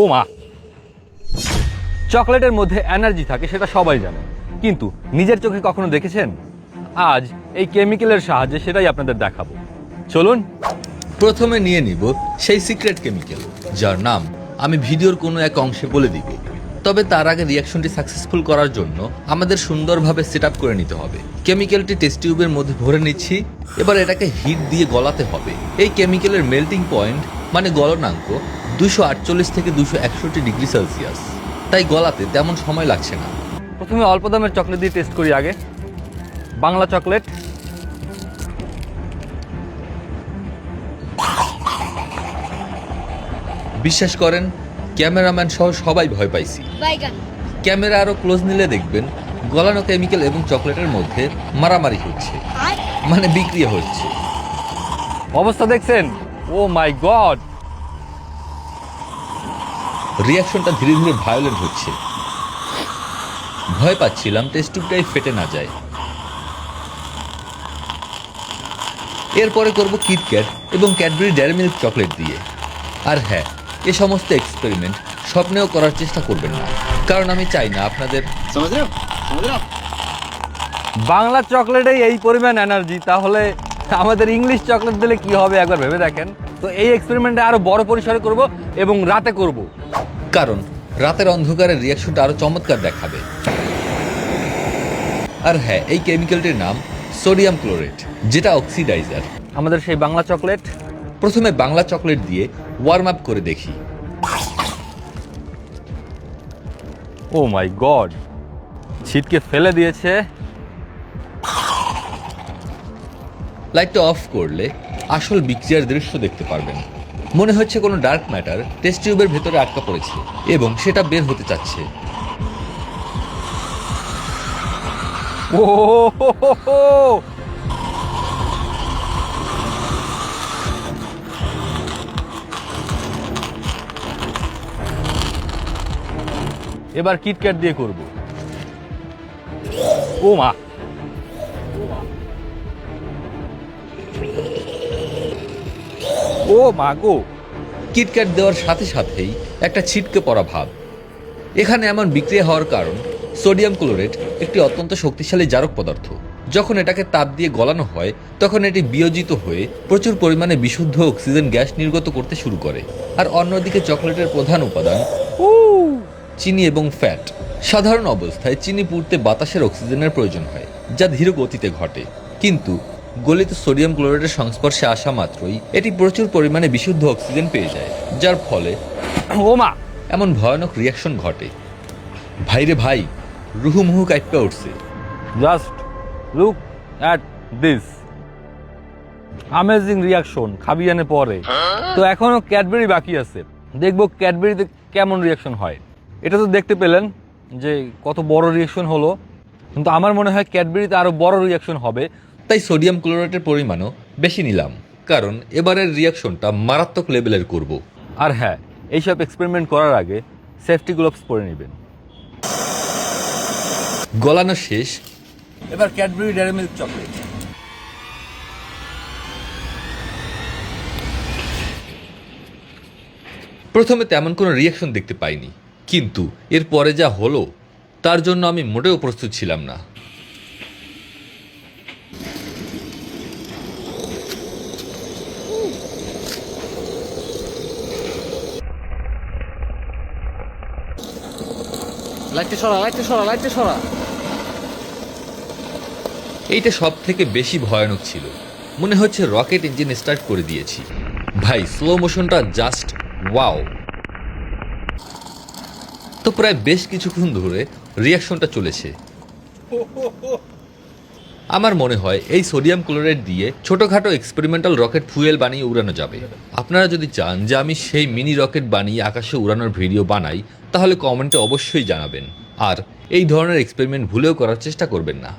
ও মা, চকলেটের মধ্যে এনার্জি থাকে সেটা সবাই জানে, কিন্তু নিজের চোখে কখনো দেখেছেন? আজ এই কেমিক্যালের সাহায্যে সেটাই আপনাদের দেখাবো। চলুন। প্রথমে নিয়ে নিব সেই সিক্রেট কেমিক্যাল, যার নাম আমি ভিডিওর কোনো এক অংশে বলে দিব। তবে তার আগে রিয়াকশনটি সাকসেসফুল করার জন্য আমাদের সুন্দরভাবে সেট আপ করে নিতে হবে। কেমিক্যালটি টেস্ট টিউবের মধ্যে ভরে নিচ্ছি। এবার এটাকে হিট দিয়ে গলাতে হবে। এই কেমিক্যালের মেল্টিং পয়েন্ট মানে গলনাঙ্ক 248 থেকে 261 ডিগ্রি সেলসিয়াস, তাই গলাতে তেমন সময় লাগছে না। প্রথমে অল্প দামের চকলেট দিয়ে টেস্ট করি আগে। বাংলা চকলেট। বিশ্বাস করেন, ক্যামেরাম্যান সহ সবাই ভয় পাইছি। ক্যামেরা আরো ক্লোজ নিলে দেখবেন গলানো কেমিক্যাল এবং চকলেটের মধ্যে মারামারি হচ্ছে, মানে বিক্রিয়া হচ্ছে। অবস্থা দেখছেন? ও মাই গড! রিয়াকশনটা ধীরে ধীরে ভায়োলেন্ট হচ্ছে। ভয় পাচ্ছিলাম টেস্ট টিউবটাই ফেটে না যায়। এরপরে করব কিটক্যাট এবং ক্যাডবেরি ডেয়ারি মিল্ক চকলেট দিয়ে। আর হ্যাঁ, এ সমস্ত এক্সপেরিমেন্ট স্বপ্নেও করার চেষ্টা করবেন না, কারণ আমি চাই না আপনাদের। বাংলা চকলেটেই এই পরিমাণ এনার্জি, তাহলে আমাদের ইংলিশ চকলেট দিলে কি হবে একবার ভেবে দেখেন। তো এই এক্সপেরিমেন্টে আরো বড় পরিসরে করব এবং রাতে করব, কারণ রাতের অন্ধকারে রিয়াকশনটা আরো চমৎকার দেখাবে। আর হ্যাঁ, এই কেমিক্যালটির নাম সোডিয়াম ক্লোরেট, যেটা অক্সিডাইজার। আমাদের সেই বাংলা চকলেট। প্রথমে বাংলা চকলেট দিয়ে ওয়ার্ম আপ করে দেখি। ও মাই গড, ছিটকে ফেলে দিয়েছে। লাইটটা অফ করলে আসল বিক্রিয়ার দৃশ্য দেখতে পারবেন। মনে হচ্ছে কোনো ডার্ক ম্যাটার টেস্ট টিউবের ভেতরে আটকা পড়েছে এবং সেটা বের হতে চাচ্ছে। ও হো হো হো। এবার কিটক্যাট দিয়ে করব। ও মা, ও মা গো! কিটক্যাট দেওয়ার সাথে সাথেই একটা ছিটকে পড়া ভাব। এখানে এমন বিক্রিয়া হওয়ার কারণ সোডিয়াম ক্লোরেট একটি অত্যন্ত শক্তিশালী জারক পদার্থ। যখন এটাকে তাপ দিয়ে গলানো হয়, তখন এটি বিয়োজিত হয়ে প্রচুর পরিমাণে বিশুদ্ধ অক্সিজেন গ্যাস নির্গত করতে শুরু করে। আর অন্যদিকে চকলেটের প্রধান উপাদান চিনি এবং ফ্যাট। সাধারণ অবস্থায় চিনি পুড়তে বাতাসের অক্সিজেনের প্রয়োজন হয়, যা ধীর গতিতে ঘটে। কিন্তু গলিত সোডিয়াম ক্লোরাইডের সংস্পর্শে আসা মাত্রই এটি প্রচুর পরিমাণে বিশুদ্ধ অক্সিজেন পেয়ে যায়, যার ফলে ও মা, এমন ভয়ানক রিয়াকশন ঘটে। ভাইরে ভাই, রুহু মুহু কাইপ্পা উঠছে। Just look at this amazing reaction. খাবি এনে পরে তো এখনো ক্যাডবেরি বাকি আছে, দেখবো ক্যাডবেরিতে কেমন রিয়াকশন হয়। এটা তো দেখতে পেলেন যে কত বড় রিয়াকশন হলো, কিন্তু আমার মনে হয় ক্যাডবেরিতে আরো বড় রিয়াকশন হবে। তাই সোডিয়াম ক্লোরাইডের পরিমাণও বেশি নিলাম, কারণ এবারের রিয়াকশনটা মারাত্মক লেভেলের করব। আর হ্যাঁ, এইসব এক্সপেরিমেন্ট করার আগে সেফটি গ্লোভস পরে নেবেন। গলানো শেষ। এবার ক্যাডবেরি ডেয়ারি মিল্ক চকলেট। প্রথমে তেমন কোনো রিয়াকশন দেখতে পাইনি, কিন্তু এর পরে যা হলো তার জন্য আমি মোটেও প্রস্তুত ছিলাম না। এইটা সব থেকে বেশি ভয়ানক ছিল। মনে হচ্ছে রকেট ইঞ্জিন স্টার্ট করে দিয়েছি। ভাই, স্লো মোশনটা জাস্ট ওয়াও। তো প্রায় বেশ কিছুক্ষণ ধরে রিয়াকশনটা চলেছে। আমার মনে হয় এই সোডিয়াম ক্লোরাইড দিয়ে ছোটখাটো এক্সপেরিমেন্টাল রকেট ফুয়েল বানিয়ে উড়ানো যাবে। আপনারা যদি চান যে আমি সেই মিনি রকেট বানিয়ে আকাশে উড়ানোর ভিডিও বানাই, তাহলে কমেন্টে অবশ্যই জানাবেন। আর এই ধরনের এক্সপেরিমেন্ট ভুলেও করার চেষ্টা করবেন না।